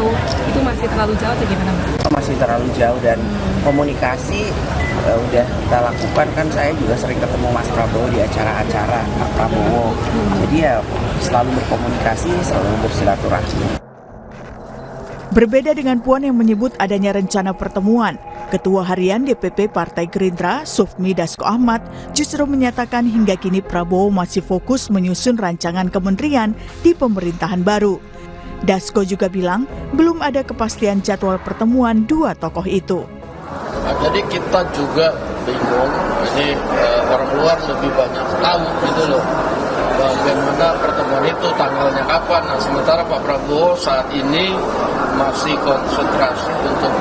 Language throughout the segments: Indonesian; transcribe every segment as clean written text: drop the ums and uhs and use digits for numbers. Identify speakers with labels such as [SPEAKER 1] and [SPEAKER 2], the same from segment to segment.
[SPEAKER 1] atau itu masih terlalu jauh atau gimana?
[SPEAKER 2] Masih terlalu jauh dan komunikasi udah kita lakukan, kan saya juga sering ketemu Mas Prabowo di acara-acara Pak Prabowo. Jadi ya selalu berkomunikasi, selalu bersilaturahmi.
[SPEAKER 3] Berbeda dengan Puan yang menyebut adanya rencana pertemuan, Ketua Harian DPP Partai Gerindra, Sufmi Dasko Ahmad, justru menyatakan hingga kini Prabowo masih fokus menyusun rancangan kementerian di pemerintahan baru. Dasko juga bilang belum ada kepastian jadwal pertemuan dua tokoh itu.
[SPEAKER 4] Jadi kita juga bingung, ini orang luar lebih banyak tahu gitu loh, bagaimana pertemuan itu, tanggalnya kapan. Nah, sementara Pak Prabowo saat ini masih konsentrasi untuk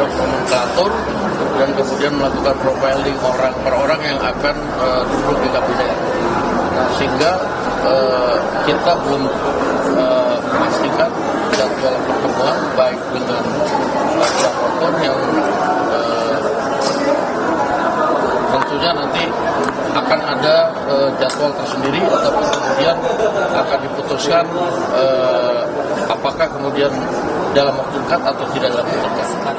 [SPEAKER 4] nomenklatur dan kemudian melakukan profiling orang per orang yang akan duduk di kabinet. Nah, sehingga kita belum memastikan jadwal pertemuan baik dengan siapapun yang tentunya nanti akan ada jadwal tersendiri, ataupun kemudian akan diputuskan apakah kemudian dalam waktu dekat atau tidak dalam waktu dekat.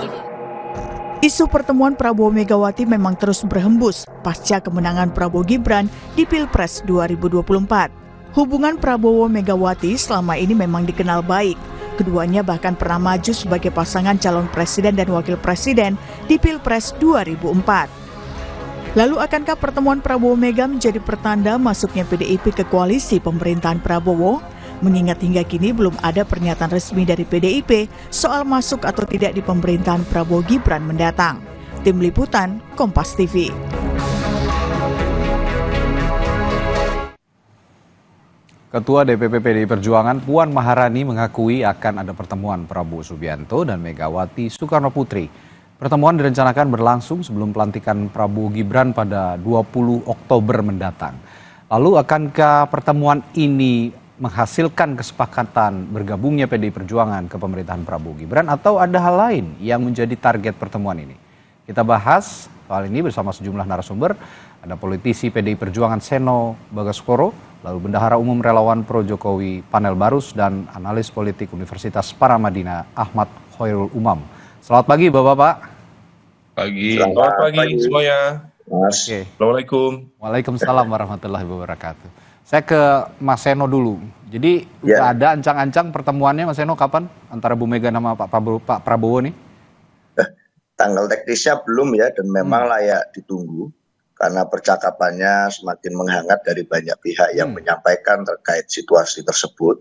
[SPEAKER 3] Isu pertemuan Prabowo Megawati memang terus berhembus pasca kemenangan Prabowo Gibran di Pilpres 2024. Hubungan Prabowo Megawati selama ini memang dikenal baik. Keduanya bahkan pernah maju sebagai pasangan calon presiden dan wakil presiden di Pilpres 2004. Lalu akankah pertemuan Prabowo Mega menjadi pertanda masuknya PDIP ke koalisi pemerintahan Prabowo? Mengingat hingga kini belum ada pernyataan resmi dari PDIP soal masuk atau tidak di pemerintahan Prabowo Gibran mendatang. Tim Liputan, Kompas TV.
[SPEAKER 5] Ketua DPP PDI Perjuangan Puan Maharani mengakui akan ada pertemuan Prabowo Subianto dan Megawati Soekarnoputri. Pertemuan direncanakan berlangsung sebelum pelantikan Prabowo Gibran pada 20 Oktober mendatang. Lalu akankah pertemuan ini menghasilkan kesepakatan bergabungnya PDI Perjuangan ke pemerintahan Prabowo Gibran atau ada hal lain yang menjadi target pertemuan ini? Kita bahas soal ini bersama sejumlah narasumber. Ada politisi PDI Perjuangan Seno Bagaskoro, lalu Bendahara Umum Relawan Pro Jokowi Panel Barus, dan analis politik Universitas Paramadina Ahmad Khairul Umam. Selamat pagi Bapak-Bapak.
[SPEAKER 6] Selamat pagi semuanya. Mas.
[SPEAKER 5] Oke.
[SPEAKER 6] Assalamualaikum.
[SPEAKER 5] Waalaikumsalam warahmatullahi wabarakatuh. Saya ke Mas Seno dulu. Jadi udah ada ancang-ancang pertemuannya Mas Seno kapan antara Bu Mega sama Pak Prabowo nih?
[SPEAKER 7] Tanggal teknisnya belum ya, dan memang layak ditunggu karena percakapannya semakin menghangat dari banyak pihak yang menyampaikan terkait situasi tersebut.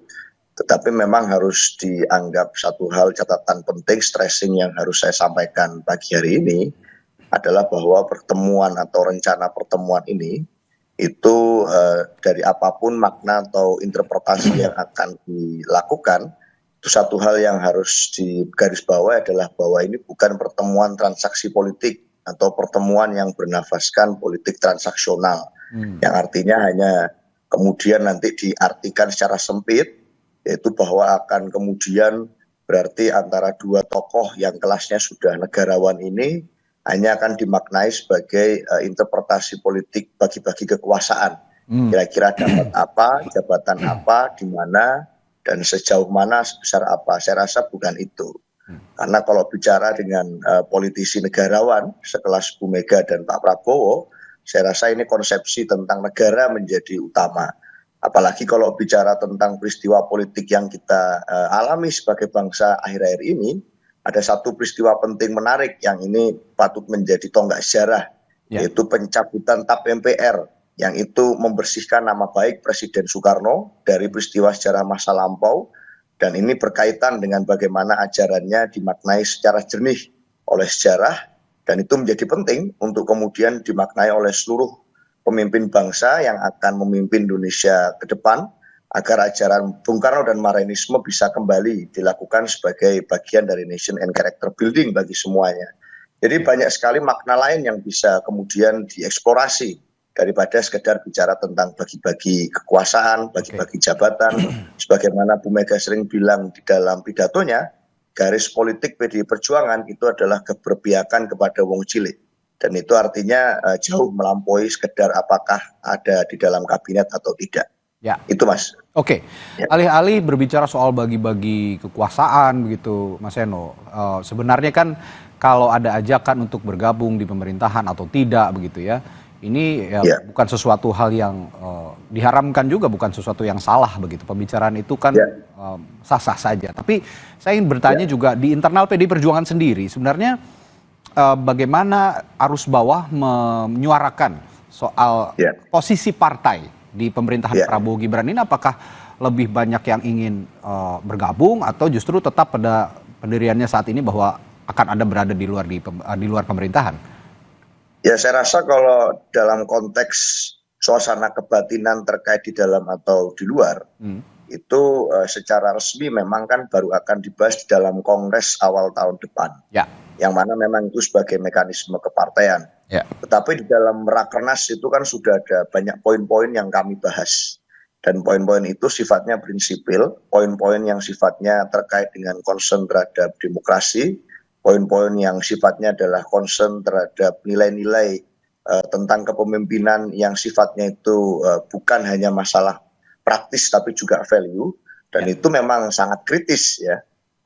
[SPEAKER 7] Tetapi memang harus dianggap satu hal catatan penting, stressing yang harus saya sampaikan pagi hari ini adalah bahwa pertemuan atau rencana pertemuan ini itu dari apapun makna atau interpretasi yang akan dilakukan, itu satu hal yang harus digarisbawahi adalah bahwa ini bukan pertemuan transaksi politik atau pertemuan yang bernafaskan politik transaksional, yang artinya hanya kemudian nanti diartikan secara sempit, yaitu bahwa akan kemudian berarti antara dua tokoh yang kelasnya sudah negarawan ini hanya akan dimaknai sebagai interpretasi politik bagi-bagi kekuasaan. Kira-kira dapat apa, jabatan apa, di mana, dan sejauh mana, sebesar apa. Saya rasa bukan itu. Karena kalau bicara dengan politisi negarawan sekelas Bu Mega dan Pak Prabowo, saya rasa ini konsepsi tentang negara menjadi utama. Apalagi kalau bicara tentang peristiwa politik yang kita alami sebagai bangsa akhir-akhir ini, ada satu peristiwa penting menarik yang ini patut menjadi tonggak sejarah, yaitu pencabutan TAP MPR, yang itu membersihkan nama baik Presiden Soekarno dari peristiwa sejarah masa lampau, dan ini berkaitan dengan bagaimana ajarannya dimaknai secara jernih oleh sejarah, dan itu menjadi penting untuk kemudian dimaknai oleh seluruh pemimpin bangsa yang akan memimpin Indonesia ke depan, agar ajaran Bung Karno dan Marxisme bisa kembali dilakukan sebagai bagian dari nation and character building bagi semuanya. Jadi banyak sekali makna lain yang bisa kemudian dieksplorasi daripada sekedar bicara tentang bagi-bagi kekuasaan, bagi-bagi jabatan. Sebagaimana Bu Mega sering bilang di dalam pidatonya, garis politik PDI Perjuangan itu adalah keberpihakan kepada wong cilik. Dan itu artinya jauh melampaui sekedar apakah ada di dalam kabinet atau tidak.
[SPEAKER 5] Ya.
[SPEAKER 7] Itu Mas.
[SPEAKER 5] Oke,
[SPEAKER 7] Ya.
[SPEAKER 5] alih-alih berbicara soal bagi-bagi kekuasaan begitu, Mas Eno, sebenarnya kan kalau ada ajakan untuk bergabung di pemerintahan atau tidak begitu ya, ini ya bukan sesuatu hal yang diharamkan juga, bukan sesuatu yang salah begitu. Pembicaraan itu kan sah-sah saja. Tapi saya ingin bertanya juga di internal PD Perjuangan sendiri, sebenarnya bagaimana arus bawah menyuarakan soal posisi partai di pemerintahan Prabowo Gibran ini, apakah lebih banyak yang ingin bergabung atau justru tetap pada pendiriannya saat ini bahwa akan ada berada di luar pemerintahan?
[SPEAKER 7] Ya, saya rasa kalau dalam konteks suasana kebatinan terkait di dalam atau di luar, itu secara resmi memang kan baru akan dibahas di dalam kongres awal tahun depan. Ya. Yang mana memang itu sebagai mekanisme kepartaian. Ya. Tetapi di dalam Rakernas itu kan sudah ada banyak poin-poin yang kami bahas. Dan poin-poin itu sifatnya prinsipil, poin-poin yang sifatnya terkait dengan concern terhadap demokrasi, poin-poin yang sifatnya adalah concern terhadap nilai-nilai tentang kepemimpinan yang sifatnya itu bukan hanya masalah praktis tapi juga value. Dan itu memang sangat kritis ya.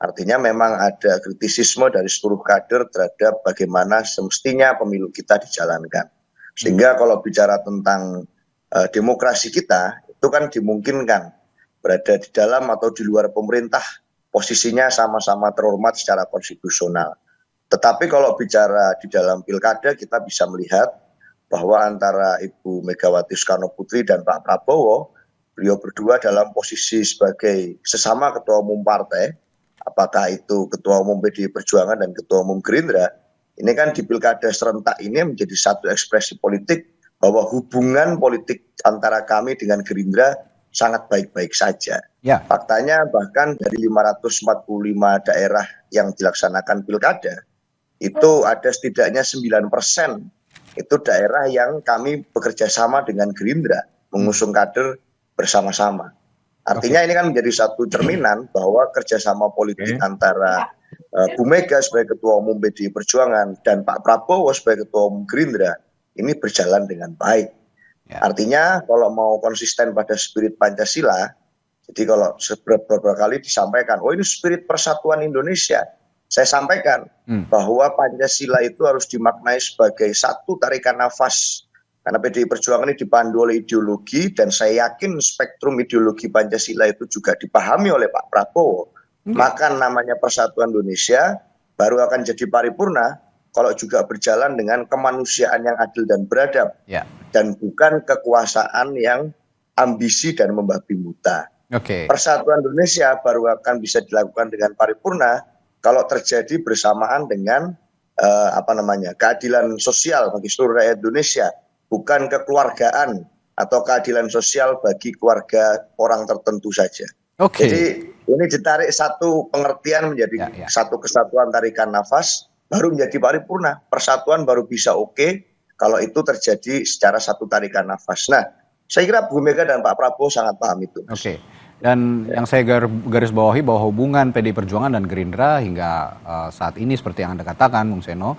[SPEAKER 7] Artinya memang ada kritisisme dari seluruh kader terhadap bagaimana semestinya pemilu kita dijalankan. Sehingga kalau bicara tentang demokrasi kita, itu kan dimungkinkan berada di dalam atau di luar pemerintah, posisinya sama-sama terhormat secara konstitusional. Tetapi kalau bicara di dalam pilkada, kita bisa melihat bahwa antara Ibu Megawati Soekarno Putri dan Pak Prabowo, beliau berdua dalam posisi sebagai sesama ketua umum partai, apakah itu Ketua Umum PDI Perjuangan dan Ketua Umum Gerindra, ini kan di pilkada serentak ini menjadi satu ekspresi politik bahwa hubungan politik antara kami dengan Gerindra sangat baik-baik saja. Ya. Faktanya bahkan dari 545 daerah yang dilaksanakan pilkada, itu ada setidaknya 9% itu daerah yang kami bekerja sama dengan Gerindra, mengusung kader bersama-sama. Artinya ini kan menjadi satu cerminan bahwa kerjasama politik antara Bu Mega sebagai Ketua Umum PDI Perjuangan dan Pak Prabowo sebagai Ketua Umum Gerindra ini berjalan dengan baik. Artinya kalau mau konsisten pada spirit Pancasila, jadi kalau beberapa kali disampaikan, oh ini spirit persatuan Indonesia. Saya sampaikan bahwa Pancasila itu harus dimaknai sebagai satu tarikan nafas. Karena PDI Perjuangan ini dipandu oleh ideologi dan saya yakin spektrum ideologi Pancasila itu juga dipahami oleh Pak Prabowo. Maka namanya Persatuan Indonesia baru akan jadi paripurna kalau juga berjalan dengan kemanusiaan yang adil dan beradab. Dan bukan kekuasaan yang ambisi dan membabi buta. Persatuan Indonesia baru akan bisa dilakukan dengan paripurna kalau terjadi bersamaan dengan keadilan sosial bagi seluruh rakyat Indonesia. Bukan kekeluargaan atau keadilan sosial bagi keluarga orang tertentu saja. Jadi ini ditarik satu pengertian menjadi satu kesatuan tarikan nafas, baru menjadi paripurna. Persatuan baru bisa kalau itu terjadi secara satu tarikan nafas. Nah, saya kira Bu Mega dan Pak Prabowo sangat paham itu.
[SPEAKER 5] Dan yang saya garis bawahi bahwa hubungan PDI Perjuangan dan Gerindra hingga saat ini seperti yang Anda katakan, Bung Seno,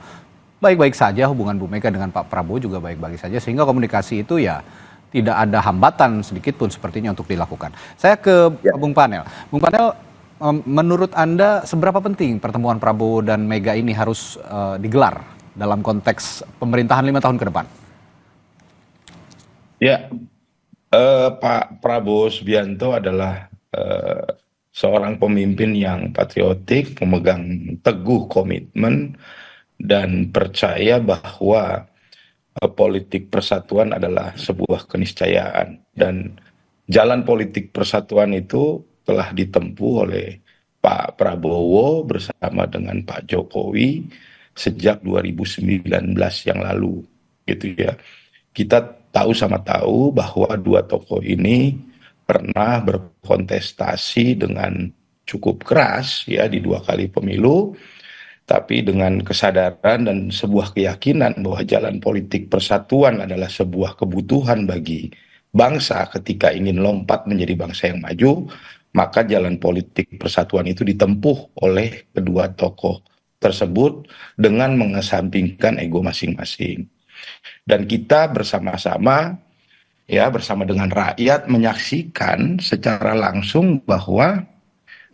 [SPEAKER 5] baik-baik saja, hubungan Bu Mega dengan Pak Prabowo juga baik-baik saja, sehingga komunikasi itu ya tidak ada hambatan sedikit pun sepertinya untuk dilakukan. Saya ke Bung Panel. Bung Panel, menurut Anda seberapa penting pertemuan Prabowo dan Mega ini harus digelar dalam konteks pemerintahan 5 tahun ke depan?
[SPEAKER 6] Ya, Pak Prabowo Subianto adalah seorang pemimpin yang patriotik, memegang teguh komitmen, dan percaya bahwa politik persatuan adalah sebuah keniscayaan. Dan jalan politik persatuan itu telah ditempuh oleh Pak Prabowo bersama dengan Pak Jokowi sejak 2019 yang lalu, gitu ya. Kita tahu bahwa dua tokoh ini pernah berkontestasi dengan cukup keras ya di 2 kali pemilu. Tapi dengan kesadaran dan sebuah keyakinan bahwa jalan politik persatuan adalah sebuah kebutuhan bagi bangsa ketika ingin lompat menjadi bangsa yang maju, maka jalan politik persatuan itu ditempuh oleh kedua tokoh tersebut dengan mengesampingkan ego masing-masing. Dan kita bersama-sama ya bersama dengan rakyat menyaksikan secara langsung bahwa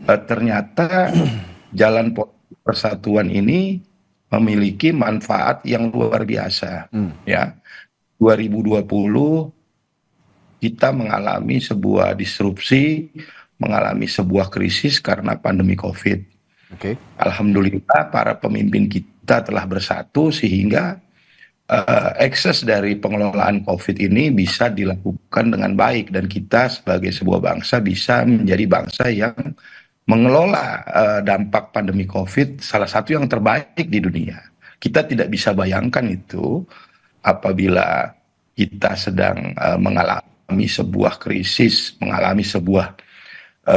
[SPEAKER 6] ternyata jalan persatuan ini memiliki manfaat yang luar biasa. Ya, 2020 kita mengalami sebuah disrupsi, mengalami sebuah krisis karena pandemi COVID. Alhamdulillah para pemimpin kita telah bersatu sehingga ekses dari pengelolaan COVID ini bisa dilakukan dengan baik dan kita sebagai sebuah bangsa bisa menjadi bangsa yang mengelola dampak pandemi COVID salah satu yang terbaik di dunia. Kita tidak bisa bayangkan itu apabila kita sedang mengalami sebuah krisis, mengalami sebuah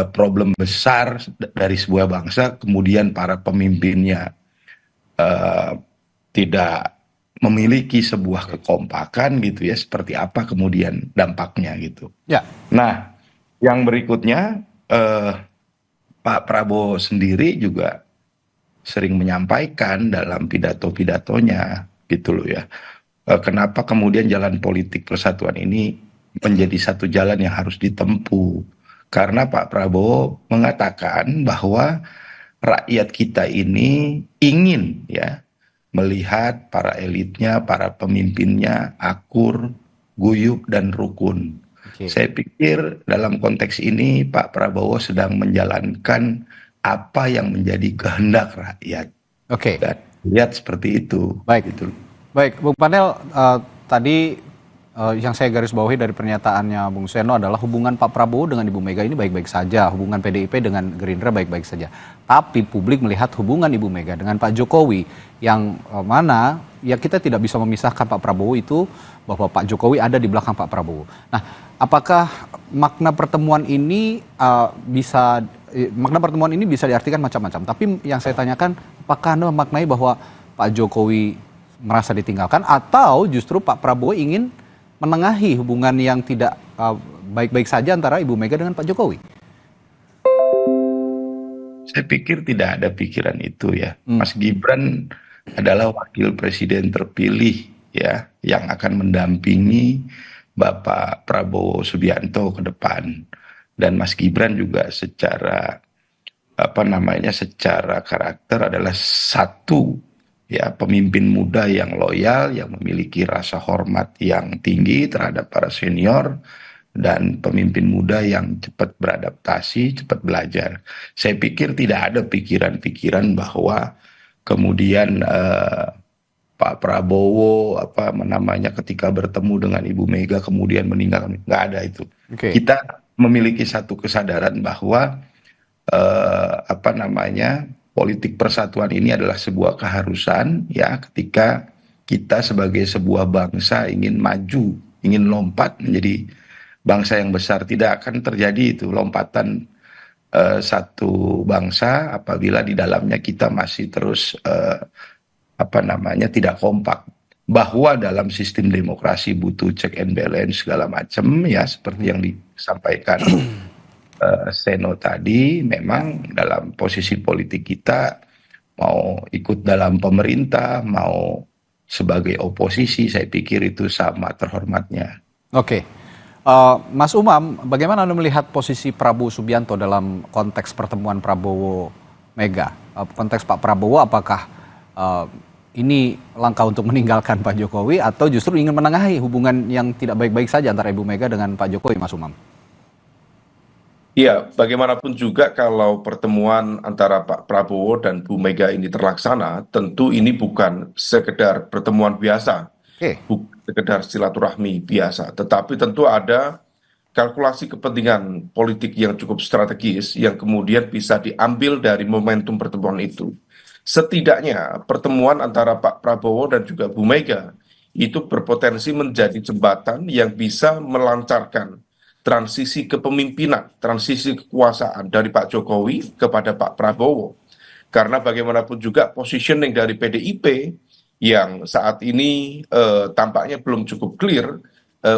[SPEAKER 6] problem besar dari sebuah bangsa, kemudian para pemimpinnya tidak memiliki sebuah kekompakan gitu ya, seperti apa kemudian dampaknya gitu.
[SPEAKER 5] Ya.
[SPEAKER 6] Nah, yang berikutnya Pak Prabowo sendiri juga sering menyampaikan dalam pidato-pidatonya gitu loh ya. Kenapa kemudian jalan politik persatuan ini menjadi satu jalan yang harus ditempuh? Karena Pak Prabowo mengatakan bahwa rakyat kita ini ingin ya melihat para elitnya, para pemimpinnya akur, guyup dan rukun. Saya pikir dalam konteks ini Pak Prabowo sedang menjalankan apa yang menjadi kehendak rakyat. Dan lihat seperti itu.
[SPEAKER 5] Baik.
[SPEAKER 6] Gitu.
[SPEAKER 5] Baik, Bung Panel, tadi yang saya garis bawahi dari pernyataannya Bung Seno adalah hubungan Pak Prabowo dengan Ibu Mega ini baik-baik saja, hubungan PDIP dengan Gerindra baik-baik saja. Tapi publik melihat hubungan Ibu Mega dengan Pak Jokowi yang mana ya kita tidak bisa memisahkan Pak Prabowo itu bahwa Pak Jokowi ada di belakang Pak Prabowo. Nah, apakah makna pertemuan ini bisa diartikan macam-macam? Tapi yang saya tanyakan, apakah Anda memaknai bahwa Pak Jokowi merasa ditinggalkan atau justru Pak Prabowo ingin menengahi hubungan yang tidak baik-baik saja antara Ibu Mega dengan Pak Jokowi?
[SPEAKER 6] Saya pikir tidak ada pikiran itu ya. Mas Gibran adalah wakil presiden terpilih ya yang akan mendampingi Bapak Prabowo Subianto ke depan. Dan Mas Gibran juga secara secara karakter adalah satu ya pemimpin muda yang loyal, yang memiliki rasa hormat yang tinggi terhadap para senior, dan pemimpin muda yang cepat beradaptasi, cepat belajar. Saya pikir tidak ada pikiran-pikiran bahwa kemudian Pak Prabowo ketika bertemu dengan Ibu Mega kemudian meninggalkan, nggak ada itu. Kita memiliki satu kesadaran bahwa politik persatuan ini adalah sebuah keharusan ya ketika kita sebagai sebuah bangsa ingin maju, ingin lompat menjadi bangsa yang besar. Tidak akan terjadi itu lompatan satu bangsa apabila di dalamnya kita masih terus tidak kompak. Bahwa dalam sistem demokrasi butuh check and balance segala macam ya seperti yang disampaikan Seno tadi. Memang dalam posisi politik kita mau ikut dalam pemerintah, mau sebagai oposisi, saya pikir itu sama terhormatnya.
[SPEAKER 5] Mas Umam, bagaimana Anda melihat posisi Prabowo Subianto dalam konteks pertemuan Prabowo Mega? Konteks Pak Prabowo apakah ini langkah untuk meninggalkan Pak Jokowi atau justru ingin menengahi hubungan yang tidak baik-baik saja antara Ibu Mega dengan Pak Jokowi, Mas Umam?
[SPEAKER 6] Ya, bagaimanapun juga kalau pertemuan antara Pak Prabowo dan Bu Mega ini terlaksana, tentu ini bukan sekedar pertemuan biasa, bukan sekedar silaturahmi biasa, tetapi tentu ada kalkulasi kepentingan politik yang cukup strategis yang kemudian bisa diambil dari momentum pertemuan itu. Setidaknya pertemuan antara Pak Prabowo dan juga Bu Mega itu berpotensi menjadi jembatan yang bisa melancarkan transisi kepemimpinan, transisi kekuasaan dari Pak Jokowi kepada Pak Prabowo. Karena bagaimanapun juga positioning dari PDIP yang saat ini tampaknya belum cukup clear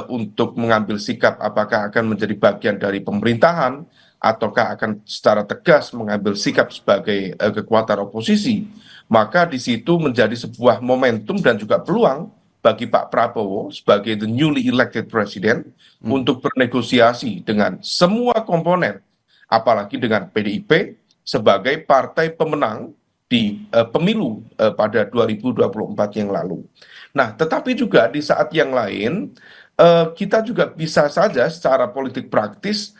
[SPEAKER 6] untuk mengambil sikap apakah akan menjadi bagian dari pemerintahan ataukah akan secara tegas mengambil sikap sebagai kekuatan oposisi. Maka di situ menjadi sebuah momentum dan juga peluang bagi Pak Prabowo sebagai the newly elected president untuk bernegosiasi dengan semua komponen, apalagi dengan PDIP sebagai partai pemenang di pemilu pada 2024 yang lalu. Nah, tetapi juga di saat yang lain kita juga bisa saja secara politik praktis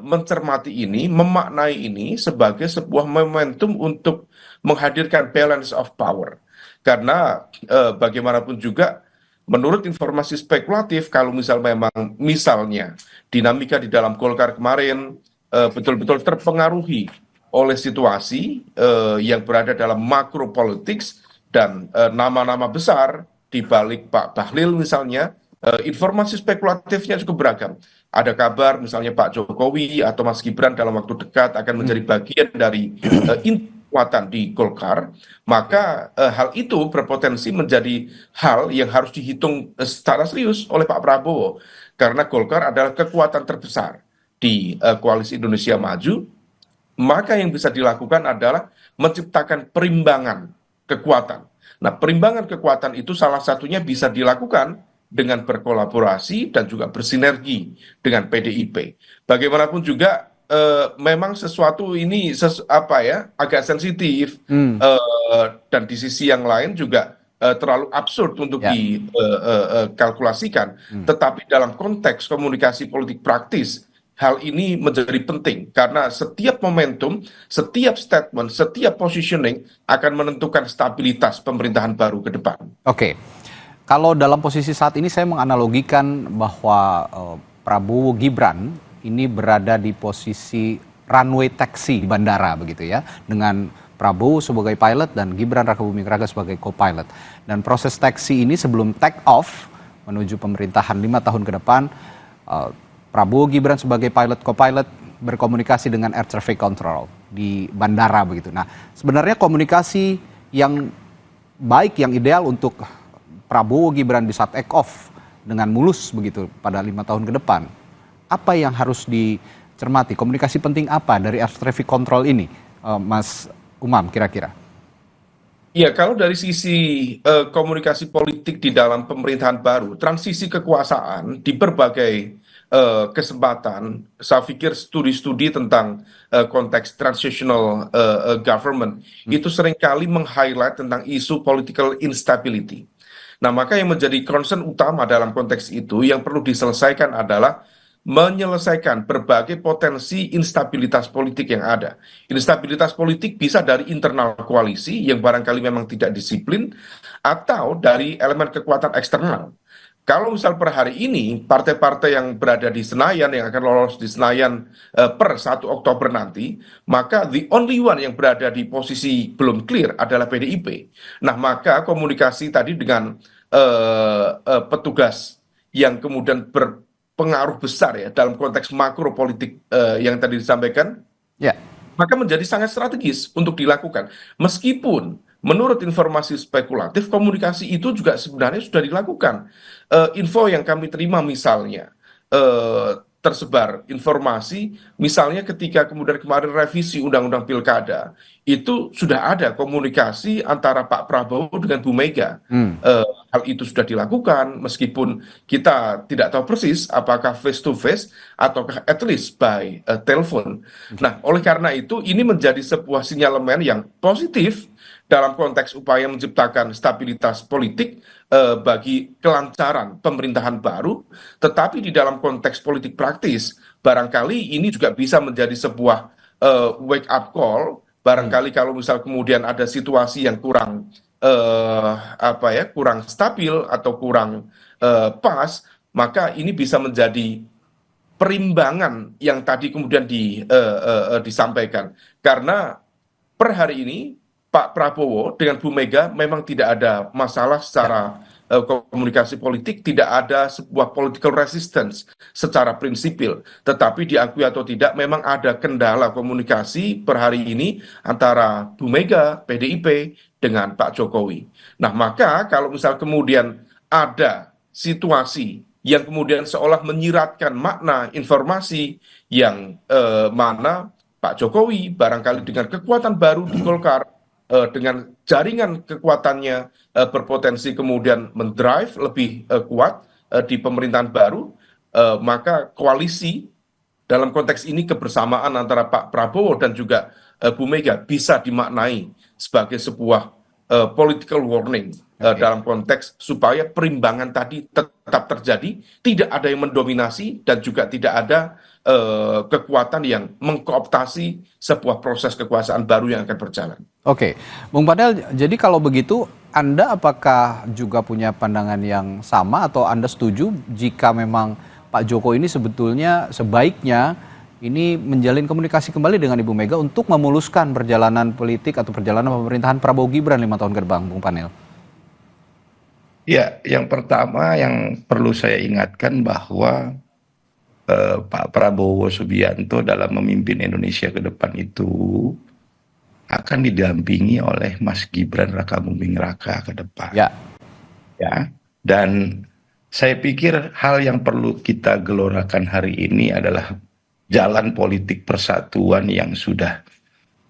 [SPEAKER 6] mencermati ini, memaknai ini sebagai sebuah momentum untuk menghadirkan balance of power. Karena bagaimanapun juga menurut informasi spekulatif kalau misalnya dinamika di dalam Golkar kemarin betul-betul terpengaruhi oleh situasi yang berada dalam makro politics dan nama-nama besar di balik Pak Bahlil misalnya, informasi spekulatifnya cukup beragam. Ada kabar misalnya Pak Jokowi atau Mas Gibran dalam waktu dekat akan menjadi bagian dari kekuatan di Golkar, maka hal itu berpotensi menjadi hal yang harus dihitung secara serius oleh Pak Prabowo, karena Golkar adalah kekuatan terbesar di Koalisi Indonesia Maju. Maka yang bisa dilakukan adalah menciptakan perimbangan kekuatan. Nah, perimbangan kekuatan itu salah satunya bisa dilakukan dengan berkolaborasi dan juga bersinergi dengan PDIP. Bagaimanapun juga memang sesuatu ini agak sensitif dan di sisi yang lain juga terlalu absurd untuk dikalkulasikan. Tetapi dalam konteks komunikasi politik praktis, hal ini menjadi penting karena setiap momentum, setiap statement, setiap positioning akan menentukan stabilitas pemerintahan baru ke depan.
[SPEAKER 5] Oke, kalau dalam posisi saat ini saya menganalogikan bahwa Prabowo Gibran ini berada di posisi runway taxi di bandara begitu ya, dengan Prabowo sebagai pilot dan Gibran Rakabuming Raka sebagai co-pilot. Dan proses taxi ini sebelum take off menuju pemerintahan 5 tahun ke depan, Prabowo Gibran sebagai pilot co-pilot berkomunikasi dengan air traffic control di bandara begitu. Nah, sebenarnya komunikasi yang baik, yang ideal untuk Prabowo Gibran bisa take off dengan mulus begitu pada 5 tahun ke depan. Apa yang harus dicermati? Komunikasi penting apa dari air traffic control ini, Mas Umam kira-kira?
[SPEAKER 6] Iya, kalau dari sisi komunikasi politik di dalam pemerintahan baru, transisi kekuasaan di berbagai kesempatan, saya pikir studi-studi tentang konteks transitional government itu seringkali meng-highlight tentang isu political instability. Nah, maka yang menjadi concern utama dalam konteks itu yang perlu diselesaikan adalah menyelesaikan berbagai potensi instabilitas politik yang ada. Instabilitas politik bisa dari internal koalisi yang barangkali memang tidak disiplin, atau dari elemen kekuatan eksternal. Kalau misal per hari ini partai-partai yang berada di Senayan yang akan lolos di Senayan per 1 Oktober nanti, maka the only one yang berada di posisi belum clear adalah PDIP. Nah, maka komunikasi tadi dengan petugas yang kemudian berpengaruh besar ya dalam konteks makro politik yang tadi disampaikan, maka menjadi sangat strategis untuk dilakukan. Meskipun menurut informasi spekulatif, komunikasi itu juga sebenarnya sudah dilakukan. Info yang kami terima misalnya, tersebar informasi, misalnya ketika kemudian kemarin revisi Undang-Undang Pilkada, itu sudah ada komunikasi antara Pak Prabowo dengan Bu Mega. Hal itu sudah dilakukan, meskipun kita tidak tahu persis apakah face to face ataukah at least by telepon. Nah, oleh karena itu ini menjadi sebuah sinyalemen yang positif dalam konteks upaya menciptakan stabilitas politik bagi kelancaran pemerintahan baru, tetapi di dalam konteks politik praktis, barangkali ini juga bisa menjadi sebuah wake up call. Barangkali kalau misal kemudian ada situasi yang kurang kurang stabil atau kurang pas, maka ini bisa menjadi perimbangan yang tadi kemudian disampaikan. Karena per hari ini Pak Prabowo dengan Bu Mega memang tidak ada masalah secara komunikasi politik, tidak ada sebuah political resistance secara prinsipil. Tetapi diakui atau tidak, memang ada kendala komunikasi per hari ini antara Bu Mega, PDIP, dengan Pak Jokowi. Nah, maka kalau misal kemudian ada situasi yang kemudian seolah menyiratkan makna informasi yang mana Pak Jokowi barangkali dengan kekuatan baru di Golkar dengan jaringan kekuatannya berpotensi kemudian mendrive lebih kuat di pemerintahan baru, maka koalisi dalam konteks ini kebersamaan antara Pak Prabowo dan juga Bu Mega bisa dimaknai sebagai sebuah political warning dalam konteks supaya perimbangan tadi tetap terjadi, tidak ada yang mendominasi dan juga tidak ada kekuatan yang mengkooptasi sebuah proses kekuasaan baru yang akan berjalan.
[SPEAKER 5] Oke, Bung Panel, jadi kalau begitu Anda apakah juga punya pandangan yang sama atau Anda setuju jika memang Pak Jokowi ini sebetulnya sebaiknya ini menjalin komunikasi kembali dengan Ibu Mega untuk memuluskan perjalanan politik atau perjalanan pemerintahan Prabowo Gibran 5 tahun ke depan, Bung Panel?
[SPEAKER 6] Ya, yang pertama yang perlu saya ingatkan bahwa Pak Prabowo Subianto dalam memimpin Indonesia ke depan itu akan didampingi oleh Mas Gibran Rakabuming Raka ke depan.
[SPEAKER 5] Ya.
[SPEAKER 6] Ya, dan saya pikir hal yang perlu kita gelorakan hari ini adalah jalan politik persatuan yang sudah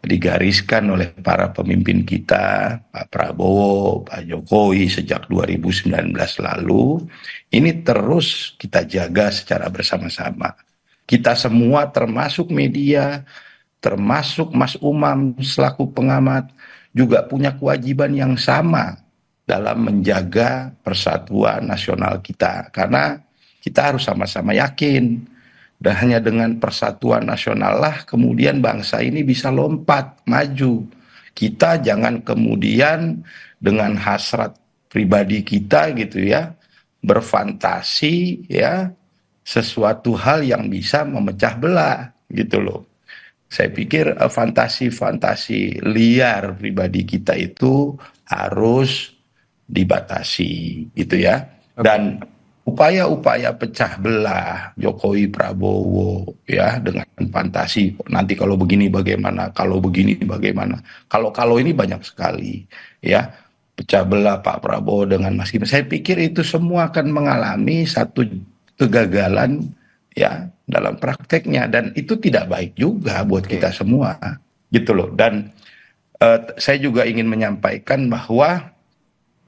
[SPEAKER 6] digariskan oleh para pemimpin kita, Pak Prabowo, Pak Jokowi sejak 2019 lalu. Ini terus kita jaga secara bersama-sama. Kita semua termasuk media, termasuk Mas Umam selaku pengamat, juga punya kewajiban yang sama dalam menjaga persatuan nasional kita. Karena kita harus sama-sama yakin, dan hanya dengan persatuan nasional lah kemudian bangsa ini bisa lompat maju. Kita jangan kemudian dengan hasrat pribadi kita gitu ya, berfantasi ya sesuatu hal yang bisa memecah belah gitu loh. Saya pikir fantasi-fantasi liar pribadi kita itu harus dibatasi gitu ya. Dan upaya-upaya pecah belah Jokowi Prabowo ya dengan fantasi nanti kalau begini bagaimana, kalau begini bagaimana, kalau ini banyak sekali ya, pecah belah Pak Prabowo dengan Mas Gibran. Saya pikir itu semua akan mengalami satu kegagalan ya dalam prakteknya, dan itu tidak baik juga buat kita semua gitu loh. Dan saya juga ingin menyampaikan bahwa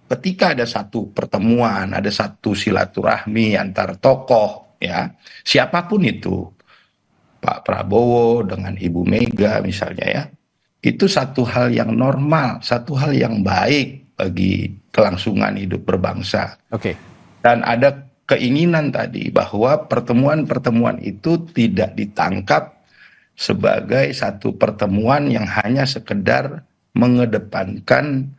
[SPEAKER 6] ketika ada satu pertemuan, ada satu silaturahmi antar tokoh ya, siapapun itu, Pak Prabowo dengan Ibu Mega misalnya ya, itu satu hal yang normal, satu hal yang baik bagi kelangsungan hidup berbangsa. Dan ada keinginan tadi bahwa pertemuan-pertemuan itu tidak ditangkap sebagai satu pertemuan yang hanya sekedar mengedepankan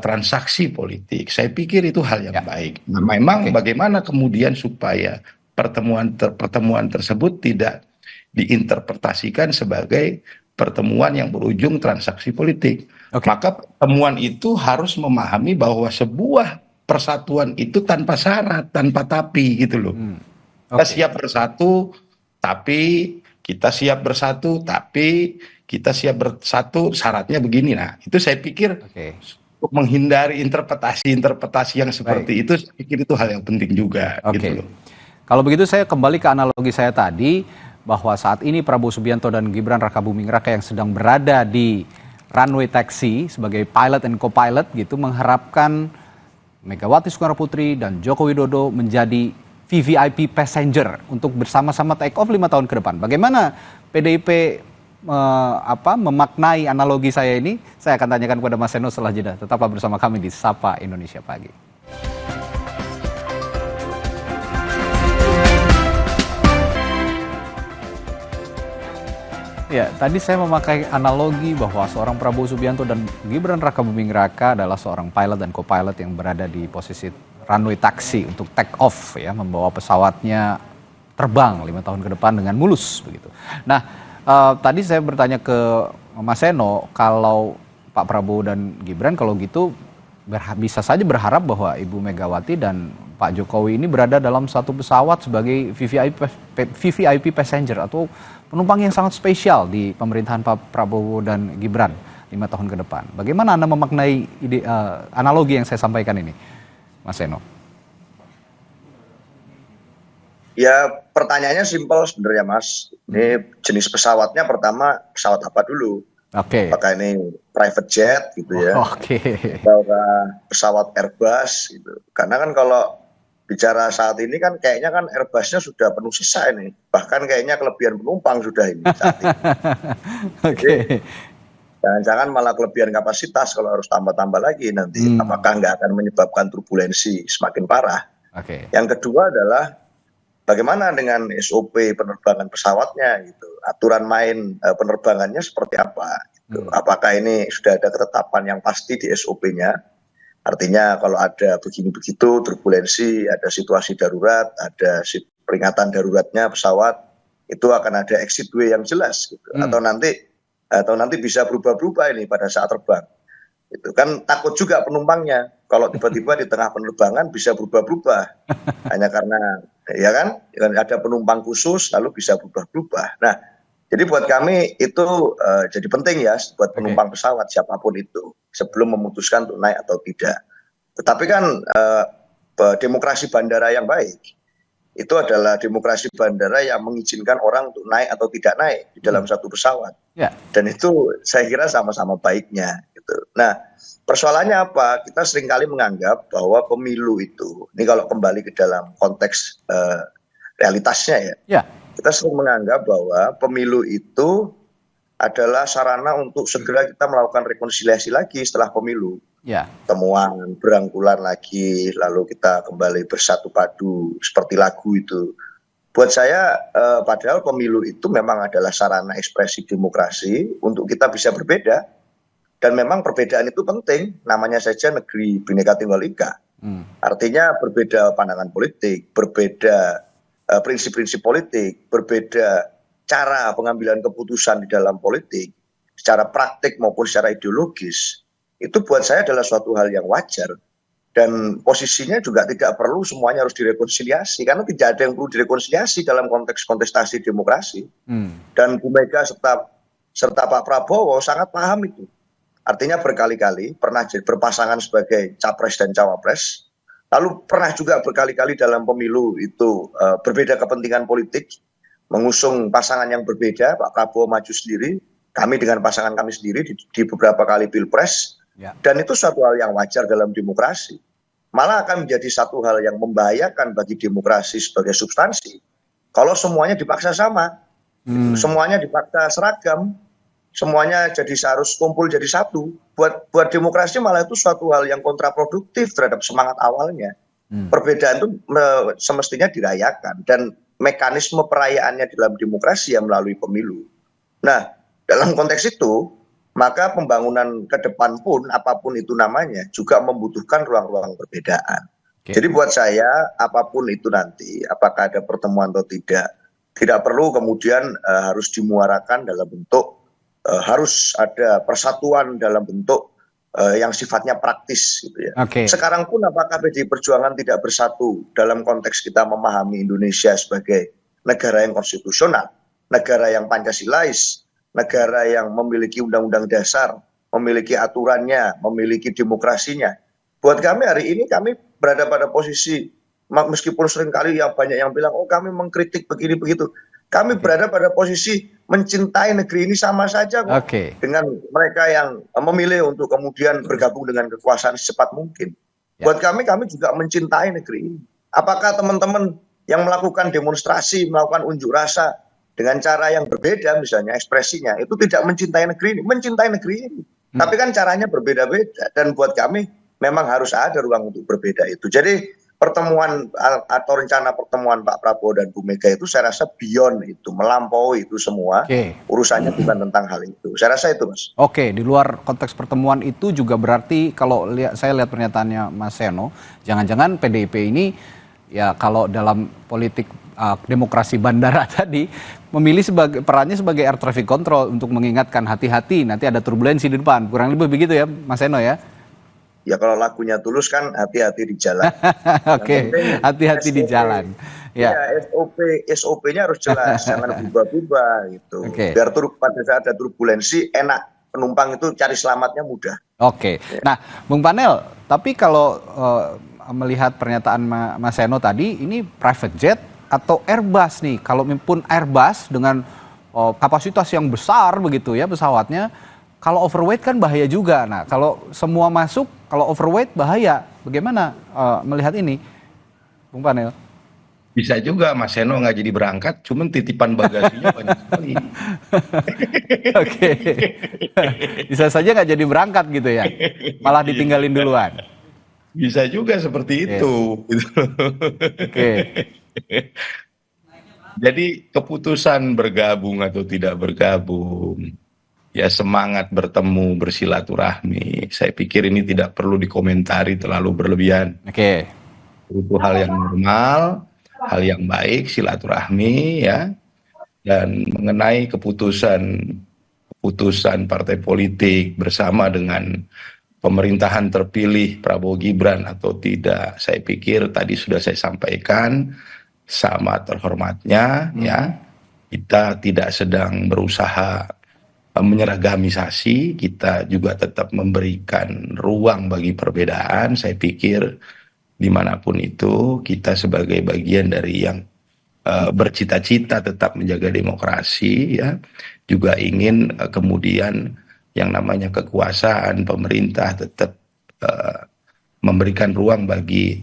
[SPEAKER 6] transaksi politik. Saya pikir itu hal yang baik. Nah, memang bagaimana kemudian supaya pertemuan tersebut tidak diinterpretasikan sebagai pertemuan yang berujung transaksi politik. Maka pertemuan itu harus memahami bahwa sebuah persatuan itu tanpa syarat, tanpa tapi gitu loh. Kita siap bersatu, tapi kita siap bersatu, tapi kita siap bersatu syaratnya begini. Nah, itu saya pikir untuk menghindari interpretasi yang seperti itu, saya pikir itu hal yang penting juga. Gitu loh.
[SPEAKER 5] Kalau begitu saya kembali ke analogi saya tadi, bahwa saat ini Prabowo Subianto dan Gibran Rakabuming Raka yang sedang berada di runway taxi sebagai pilot and co-pilot gitu, mengharapkan Megawati Soekarno Putri dan Joko Widodo menjadi VVIP passenger untuk bersama-sama take off 5 tahun ke depan. Bagaimana PDIP memaknai analogi saya ini? Saya akan tanyakan kepada Mas Seno setelah jeda. Tetaplah bersama kami di Sapa Indonesia Pagi. Ya, tadi saya memakai analogi bahwa seorang Prabowo Subianto dan Gibran Rakabuming Raka adalah seorang pilot dan co-pilot yang berada di posisi runway taxi untuk take off ya, membawa pesawatnya terbang 5 tahun ke depan dengan mulus begitu. Nah, tadi saya bertanya ke Mas Seno, kalau Pak Prabowo dan Gibran kalau gitu bisa saja berharap bahwa Ibu Megawati dan Pak Jokowi ini berada dalam satu pesawat sebagai VVIP passenger atau penumpang yang sangat spesial di pemerintahan Pak Prabowo dan Gibran 5 tahun ke depan. Bagaimana Anda memaknai analogi yang saya sampaikan ini, Mas Seno?
[SPEAKER 7] Ya, pertanyaannya simpel sebenarnya, Mas. Ini jenis pesawatnya pertama pesawat apa dulu?
[SPEAKER 5] Oke.
[SPEAKER 7] Apakah ini private jet gitu ya,
[SPEAKER 5] Oke.
[SPEAKER 7] apakah pesawat Airbus gitu. Karena kan kalau bicara saat ini kan kayaknya kan Airbusnya sudah penuh sisa ini. Bahkan kayaknya kelebihan penumpang sudah ini saat ini.
[SPEAKER 5] Oke.
[SPEAKER 7] Jangan-jangan malah kelebihan kapasitas kalau harus tambah-tambah lagi nanti. Apakah nggak akan menyebabkan turbulensi semakin parah?
[SPEAKER 5] Oke.
[SPEAKER 7] Yang kedua adalah bagaimana dengan SOP penerbangan pesawatnya gitu. Aturan main penerbangannya seperti apa gitu. Apakah ini sudah ada ketetapan yang pasti di SOP-nya? Artinya kalau ada begini begitu turbulensi, ada situasi darurat, ada peringatan daruratnya pesawat, itu akan ada exit way yang jelas gitu. Atau nanti bisa berubah-berubah ini pada saat terbang. Itu kan takut juga penumpangnya kalau tiba-tiba di tengah penerbangan bisa berubah-berubah. Hanya karena ya kan ada penumpang khusus lalu bisa berubah-berubah. Nah, jadi buat kami itu jadi penting ya buat penumpang pesawat siapapun itu sebelum memutuskan untuk naik atau tidak. Tetapi kan demokrasi bandara yang baik itu adalah demokrasi bandara yang mengizinkan orang untuk naik atau tidak naik di dalam satu pesawat. Dan itu saya kira sama-sama baiknya. Gitu. Nah, persoalannya apa? Kita seringkali menganggap bahwa pemilu itu, ini kalau kembali ke dalam konteks realitasnya ya, kita sering menganggap bahwa pemilu itu adalah sarana untuk segera kita melakukan rekonsiliasi lagi setelah pemilu. Temuan, berangkulan lagi, lalu kita kembali bersatu padu seperti lagu itu. Buat saya, padahal pemilu itu memang adalah sarana ekspresi demokrasi untuk kita bisa berbeda. Dan memang perbedaan itu penting, namanya saja negeri Bhinneka Tunggal Ika. Artinya berbeda pandangan politik, berbeda prinsip-prinsip politik, berbeda cara pengambilan keputusan di dalam politik, secara praktik maupun secara ideologis, itu buat saya adalah suatu hal yang wajar. Dan posisinya juga tidak perlu semuanya harus direkonsiliasi, karena tidak ada yang perlu direkonsiliasi dalam konteks kontestasi demokrasi. Dan Bu Mega serta Pak Prabowo sangat paham itu. Artinya berkali-kali pernah berpasangan sebagai capres dan cawapres, lalu pernah juga berkali-kali dalam pemilu itu berbeda kepentingan politik, mengusung pasangan yang berbeda. Pak Prabowo maju sendiri, kami dengan pasangan kami sendiri di beberapa kali pilpres, dan itu suatu hal yang wajar dalam demokrasi. Malah akan menjadi satu hal yang membahayakan bagi demokrasi sebagai substansi kalau semuanya dipaksa sama, semuanya dipaksa seragam, semuanya jadi harus kumpul jadi satu. Buat demokrasi malah itu suatu hal yang kontraproduktif terhadap semangat awalnya. Perbedaan itu semestinya dirayakan, dan mekanisme perayaannya dalam demokrasi yang melalui pemilu. Nah, dalam konteks itu, maka pembangunan ke depan pun, apapun itu namanya, juga membutuhkan ruang-ruang perbedaan. Jadi buat saya, apapun itu nanti, apakah ada pertemuan atau tidak perlu kemudian harus dimuarakan dalam bentuk, harus ada persatuan dalam bentuk yang sifatnya praktis gitu ya. Sekarang pun apakah PDI Perjuangan tidak bersatu dalam konteks kita memahami Indonesia sebagai negara yang konstitusional, negara yang Pancasilais, negara yang memiliki undang-undang dasar, memiliki aturannya, memiliki demokrasinya. Buat kami hari ini kami berada pada posisi, meskipun seringkali yang banyak yang bilang, oh kami mengkritik begini begitu, kami berada pada posisi mencintai negeri ini sama saja kok dengan mereka yang memilih untuk kemudian bergabung dengan kekuasaan secepat mungkin. Buat kami juga mencintai negeri ini. Apakah teman-teman yang melakukan demonstrasi, melakukan unjuk rasa dengan cara yang berbeda misalnya ekspresinya, itu tidak mencintai negeri ini, mencintai negeri ini. Tapi kan caranya berbeda-beda, dan buat kami memang harus ada ruang untuk berbeda itu. Jadi pertemuan atau rencana pertemuan Pak Prabowo dan Bu Mega itu saya rasa beyond itu, melampaui itu semua. Urusannya bukan tentang hal itu. Saya rasa itu, Mas.
[SPEAKER 5] Di luar konteks pertemuan itu juga berarti kalau saya lihat pernyataannya Mas Seno, jangan-jangan PDIP ini ya kalau dalam politik demokrasi bandara tadi memilih perannya sebagai air traffic control untuk mengingatkan hati-hati nanti ada turbulensi di depan. Kurang lebih begitu ya, Mas Seno ya?
[SPEAKER 7] Ya kalau lagunya Tulus kan hati-hati di jalan.
[SPEAKER 5] Hati-hati di jalan.
[SPEAKER 7] Ya, SOP-nya harus jelas, jangan berubah-ubah gitu. Biar pada saat ada turbulensi enak, penumpang itu cari selamatnya mudah.
[SPEAKER 5] Nah, Bung Panel, tapi kalau melihat pernyataan Mas Seno tadi, ini private jet atau Airbus nih? Kalau pun Airbus dengan kapasitas yang besar begitu ya pesawatnya, kalau overweight kan bahaya juga. Nah, kalau semua masuk, kalau overweight bahaya. Bagaimana melihat ini, Bung Panel?
[SPEAKER 6] Bisa juga Mas Seno nggak jadi berangkat, cuman titipan bagasinya banyak sekali.
[SPEAKER 5] Oke. Bisa saja nggak jadi berangkat gitu ya, malah ditinggalin duluan.
[SPEAKER 6] Bisa juga seperti itu.
[SPEAKER 5] Oke.
[SPEAKER 6] Jadi keputusan bergabung atau tidak bergabung, ya semangat bertemu, bersilaturahmi, saya pikir ini tidak perlu dikomentari terlalu berlebihan.
[SPEAKER 5] Oke.
[SPEAKER 6] Itu hal yang normal, hal yang baik, silaturahmi ya. Dan mengenai keputusan partai politik bersama dengan pemerintahan terpilih Prabowo Gibran atau tidak, saya pikir tadi sudah saya sampaikan sama terhormatnya ya. Kita tidak sedang berusaha menyeragamisasi, kita juga tetap memberikan ruang bagi perbedaan. Saya pikir dimanapun itu kita sebagai bagian dari yang bercita-cita tetap menjaga demokrasi ya, juga ingin kemudian yang namanya kekuasaan pemerintah tetap memberikan ruang bagi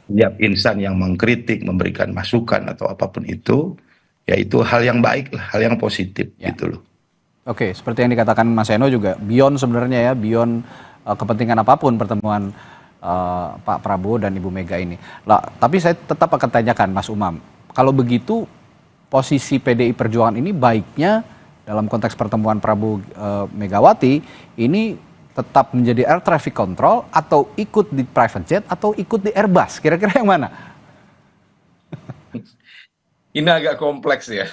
[SPEAKER 6] setiap insan yang mengkritik, memberikan masukan atau apapun itu, ya itu hal yang baik lah, hal yang positif gitu loh.
[SPEAKER 5] Oke, seperti yang dikatakan Mas Eno juga beyond sebenarnya ya, beyond kepentingan apapun pertemuan Pak Prabowo dan Ibu Mega ini. Lah, tapi saya tetap akan tanyakan Mas Umam, kalau begitu posisi PDI Perjuangan ini baiknya dalam konteks pertemuan Prabowo Megawati ini tetap menjadi air traffic control atau ikut di private jet atau ikut di Airbus, kira-kira yang mana?
[SPEAKER 8] Ini agak kompleks ya.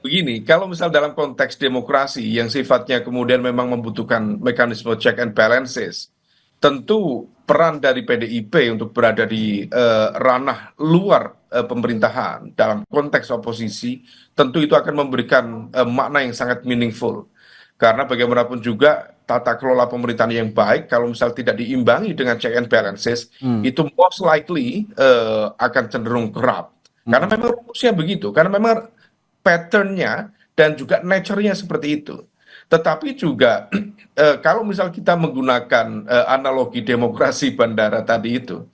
[SPEAKER 8] Begini, kalau misal dalam konteks demokrasi yang sifatnya kemudian memang membutuhkan mekanisme check and balances, tentu peran dari PDIP untuk berada di ranah luar pemerintahan dalam konteks oposisi, tentu itu akan memberikan makna yang sangat meaningful. Karena bagaimanapun juga tata kelola pemerintahan yang baik, kalau misal tidak diimbangi dengan check and balances, itu most likely akan cenderung corrupt. Karena memang rumusnya begitu, karena memang pattern-nya dan juga nature-nya seperti itu. Tetapi juga kalau misal kita menggunakan analogi demokrasi bandara tadi itu,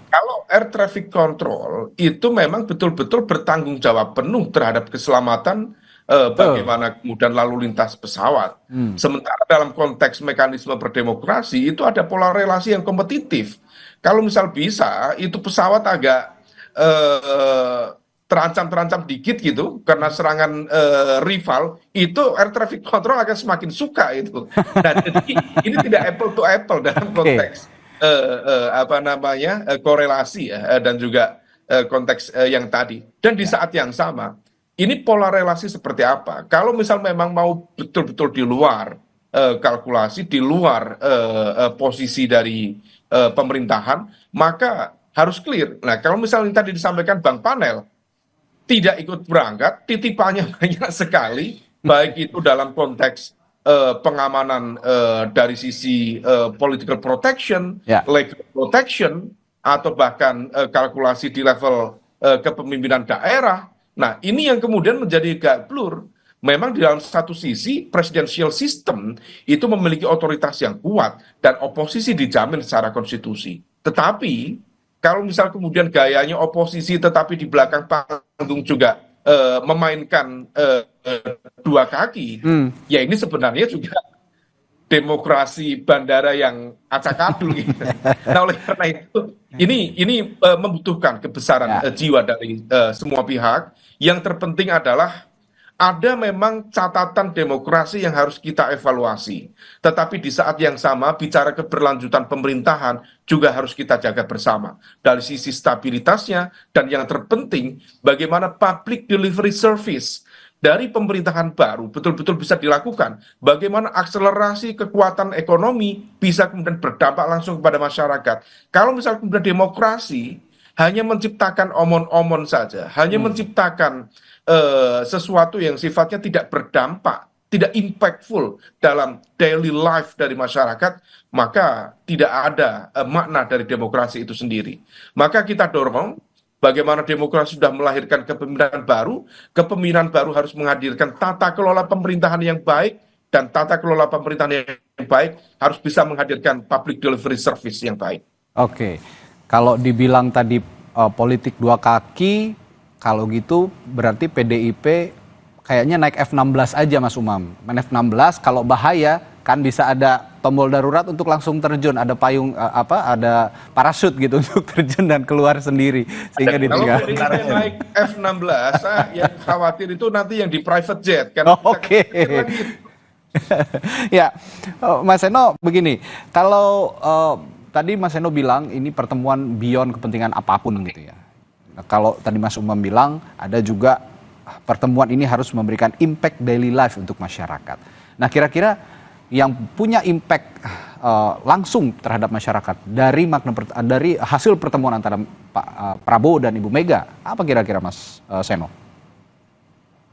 [SPEAKER 8] kalau air traffic control itu memang betul-betul bertanggung jawab penuh terhadap keselamatan bagaimana kemudian lalu lintas pesawat. Sementara dalam konteks mekanisme berdemokrasi itu ada pola relasi yang kompetitif. Kalau misal bisa itu pesawat agak terancam dikit gitu karena serangan rival, itu air traffic control akan semakin suka itu. Nah, jadi ini tidak apple to apple dalam konteks korelasi ya, dan juga konteks yang tadi. Dan di saat yang sama, ini pola relasi seperti apa? Kalau misal memang mau betul-betul di luar kalkulasi, di luar posisi dari pemerintahan, maka harus clear. Nah, kalau misalnya tadi disampaikan Bang Panel, tidak ikut berangkat, titipannya banyak sekali, baik itu dalam konteks pengamanan dari sisi political protection, legal protection, atau bahkan kalkulasi di level kepemimpinan daerah. Nah, ini yang kemudian menjadi agak blur. Memang di dalam satu sisi presidential system itu memiliki otoritas yang kuat dan oposisi dijamin secara konstitusi. Tetapi kalau misal kemudian gayanya oposisi tetapi di belakang panggung juga memainkan dua kaki, ya ini sebenarnya juga demokrasi bandara yang acak-adul gitu. Nah, oleh karena itu ini membutuhkan kebesaran jiwa dari semua pihak. Yang terpenting adalah ada memang catatan demokrasi yang harus kita evaluasi. Tetapi di saat yang sama bicara keberlanjutan pemerintahan juga harus kita jaga bersama. Dari sisi stabilitasnya dan yang terpenting bagaimana public delivery service dari pemerintahan baru betul-betul bisa dilakukan. Bagaimana akselerasi kekuatan ekonomi bisa kemudian berdampak langsung kepada masyarakat. Kalau misalnya kemudian demokrasi hanya menciptakan omon-omon saja, hanya menciptakan sesuatu yang sifatnya tidak berdampak, tidak impactful dalam daily life dari masyarakat, maka tidak ada makna dari demokrasi itu sendiri. Maka kita dorong bagaimana demokrasi sudah melahirkan kepemimpinan baru harus menghadirkan tata kelola pemerintahan yang baik, dan tata kelola pemerintahan yang baik harus bisa menghadirkan public delivery service yang baik.
[SPEAKER 5] Oke, kalau dibilang tadi politik dua kaki, kalau gitu berarti PDIP kayaknya naik F-16 aja Mas Umam. Main F-16 kalau bahaya kan bisa ada tombol darurat untuk langsung terjun, ada payung ada parasut gitu untuk terjun dan keluar sendiri sehingga ditinggal.
[SPEAKER 8] Kalau PDIP naik F-16, yang khawatir itu nanti yang di private jet kan.
[SPEAKER 5] Oke. Ya, Mas Seno begini, kalau tadi Mas Seno bilang ini pertemuan beyond kepentingan apapun gitu ya. Nah, kalau tadi Mas Umam bilang ada juga pertemuan ini harus memberikan impact daily life untuk masyarakat. Nah, kira-kira yang punya impact langsung terhadap masyarakat dari dari hasil pertemuan antara Pak Prabowo dan Ibu Mega, apa kira-kira Mas Seno?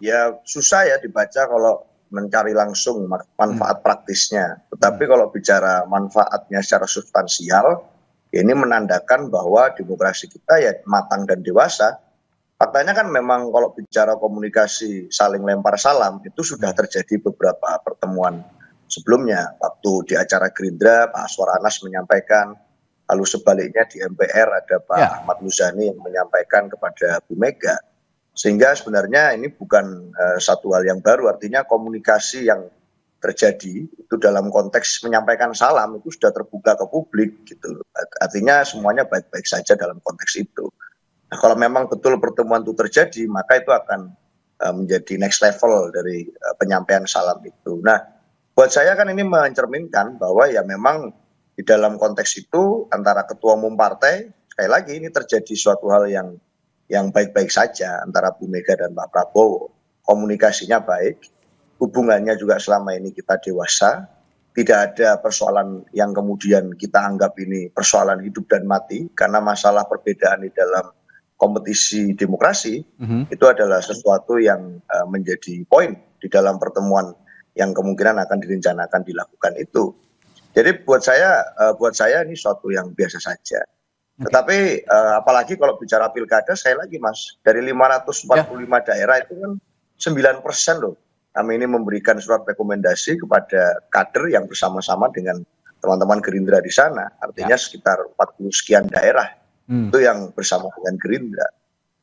[SPEAKER 7] Ya susah ya dibaca kalau mencari langsung manfaat praktisnya. Tetapi kalau bicara manfaatnya secara substansial, ini menandakan bahwa demokrasi kita ya matang dan dewasa. Faktanya kan memang kalau bicara komunikasi saling lempar salam itu sudah terjadi beberapa pertemuan sebelumnya. Waktu di acara Gerindra Pak Aswar Anas menyampaikan, lalu sebaliknya di MPR ada Pak Ahmad Muzani yang menyampaikan kepada Bu Mega. Sehingga sebenarnya ini bukan satu hal yang baru, artinya komunikasi yang terjadi itu dalam konteks menyampaikan salam itu sudah terbuka ke publik gitu. Artinya semuanya baik-baik saja dalam konteks itu. Nah, kalau memang betul pertemuan itu terjadi, maka itu akan menjadi next level dari penyampaian salam itu. Nah, buat saya kan ini mencerminkan bahwa ya memang di dalam konteks itu antara ketua umum partai, sekali lagi ini terjadi suatu hal yang baik-baik saja antara Bu Mega dan Pak Prabowo. Komunikasinya baik, hubungannya juga selama ini kita dewasa, tidak ada persoalan yang kemudian kita anggap ini persoalan hidup dan mati, karena masalah perbedaan di dalam kompetisi demokrasi itu adalah sesuatu yang menjadi poin di dalam pertemuan yang kemungkinan akan direncanakan dilakukan itu. Jadi buat saya ini suatu yang biasa saja. Tetapi apalagi kalau bicara pilkada, saya lagi Mas, dari 545 daerah itu kan 9% loh. Kami ini memberikan surat rekomendasi kepada kader yang bersama-sama dengan teman-teman Gerindra di sana. Artinya sekitar 40 sekian daerah itu yang bersama dengan Gerindra.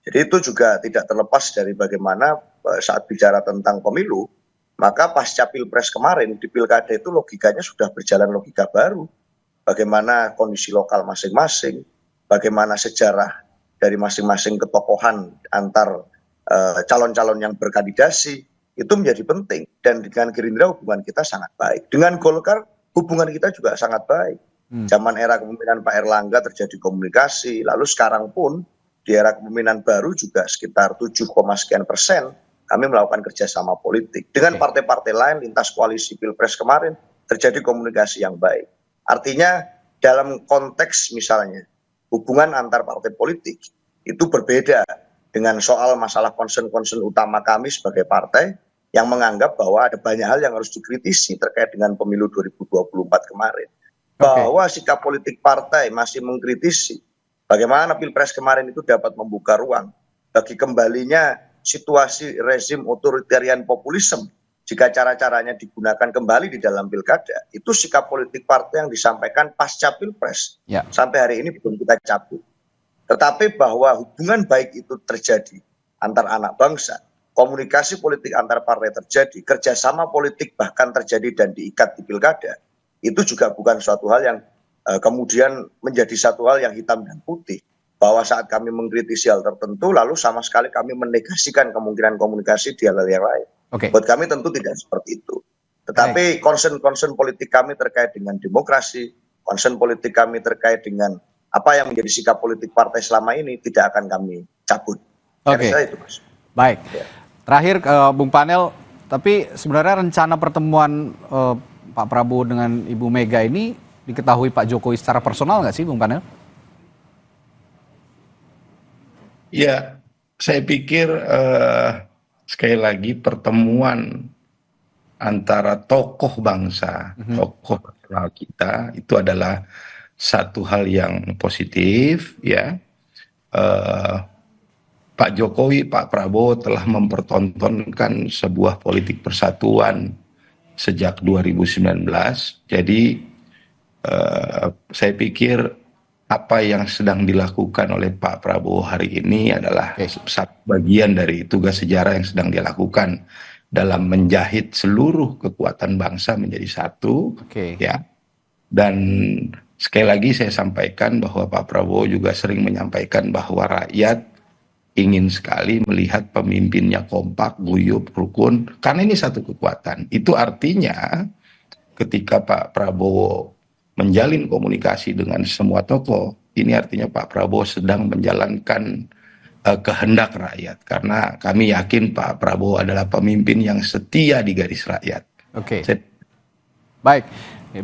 [SPEAKER 7] Jadi itu juga tidak terlepas dari bagaimana saat bicara tentang pemilu, maka pasca Pilpres kemarin di pilkada itu logikanya sudah berjalan logika baru. Bagaimana kondisi lokal masing-masing, bagaimana sejarah dari masing-masing ketokohan antar calon-calon yang berkandidasi, itu menjadi penting. Dan dengan Gerindra hubungan kita sangat baik. Dengan Golkar hubungan kita juga sangat baik. Zaman era kepemimpinan Pak Erlangga terjadi komunikasi, lalu sekarang pun di era kepemimpinan baru juga sekitar 7, sekian persen kami melakukan kerjasama politik. Dengan partai-partai lain lintas koalisi Pilpres kemarin terjadi komunikasi yang baik. Artinya dalam konteks misalnya hubungan antar partai politik itu berbeda dengan soal masalah concern utama kami sebagai partai yang menganggap bahwa ada banyak hal yang harus dikritisi terkait dengan pemilu 2024 kemarin. Bahwa sikap politik partai masih mengkritisi bagaimana Pilpres kemarin itu dapat membuka ruang bagi kembalinya situasi rezim otoritarian populisme jika cara-caranya digunakan kembali di dalam pilkada. Itu sikap politik partai yang disampaikan pasca Pilpres. Sampai hari ini belum kita cabut. Tetapi bahwa hubungan baik itu terjadi antar anak bangsa, komunikasi politik antar partai terjadi, kerjasama politik bahkan terjadi dan diikat di pilkada, itu juga bukan suatu hal yang kemudian menjadi satu hal yang hitam dan putih. Bahwa saat kami mengkritisi hal tertentu, lalu sama sekali kami menegasikan kemungkinan komunikasi di hal yang lain. Buat kami tentu tidak seperti itu. Tetapi concern politik kami terkait dengan demokrasi, concern politik kami terkait dengan apa yang menjadi sikap politik partai selama ini tidak akan kami cabut. Itu, Mas.
[SPEAKER 5] Baik. Terakhir Bung Panel, tapi sebenarnya rencana pertemuan Pak Prabowo dengan Ibu Mega ini diketahui Pak Jokowi secara personal nggak sih, Bung Panel?
[SPEAKER 6] Ya, saya pikir sekali lagi pertemuan antara tokoh bangsa, tokoh nasional kita itu adalah satu hal yang positif, ya. Pak Jokowi, Pak Prabowo telah mempertontonkan sebuah politik persatuan sejak 2019. Jadi saya pikir apa yang sedang dilakukan oleh Pak Prabowo hari ini adalah satu bagian dari tugas sejarah yang sedang dia lakukan dalam menjahit seluruh kekuatan bangsa menjadi satu. Ya. Dan sekali lagi saya sampaikan bahwa Pak Prabowo juga sering menyampaikan bahwa rakyat ingin sekali melihat pemimpinnya kompak, guyup, rukun, karena ini satu kekuatan. Itu artinya ketika Pak Prabowo menjalin komunikasi dengan semua tokoh, ini artinya Pak Prabowo sedang menjalankan kehendak rakyat. Karena kami yakin Pak Prabowo adalah pemimpin yang setia di garis rakyat.
[SPEAKER 5] Baik,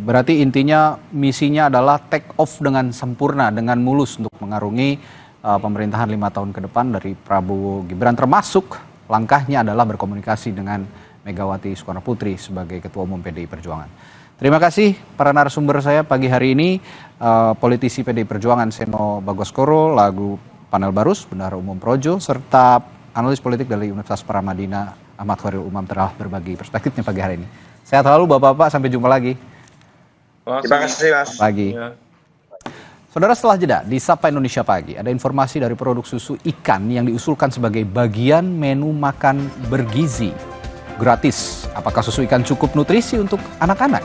[SPEAKER 5] berarti intinya misinya adalah take off dengan sempurna, dengan mulus untuk mengarungi pemerintahan 5 tahun ke depan dari Prabowo Gibran, termasuk langkahnya adalah berkomunikasi dengan Megawati Soekarno Putri sebagai Ketua Umum PDI Perjuangan. Terima kasih para narasumber saya pagi hari ini, politisi PDI Perjuangan Seno Bagoskoro, lagu Panel Barus, Bendahara Umum Projo, serta analis politik dari Universitas Paramadina Ahmad Khairul Umam telah berbagi perspektifnya pagi hari ini. Sehat selalu Bapak-Bapak, sampai jumpa lagi.
[SPEAKER 7] Terima kasih Mas.
[SPEAKER 5] Pagi. Saudara, setelah jeda di Sapa Indonesia Pagi, ada informasi dari produk susu ikan yang diusulkan sebagai bagian menu makan bergizi gratis. Apakah susu ikan cukup nutrisi untuk anak-anak?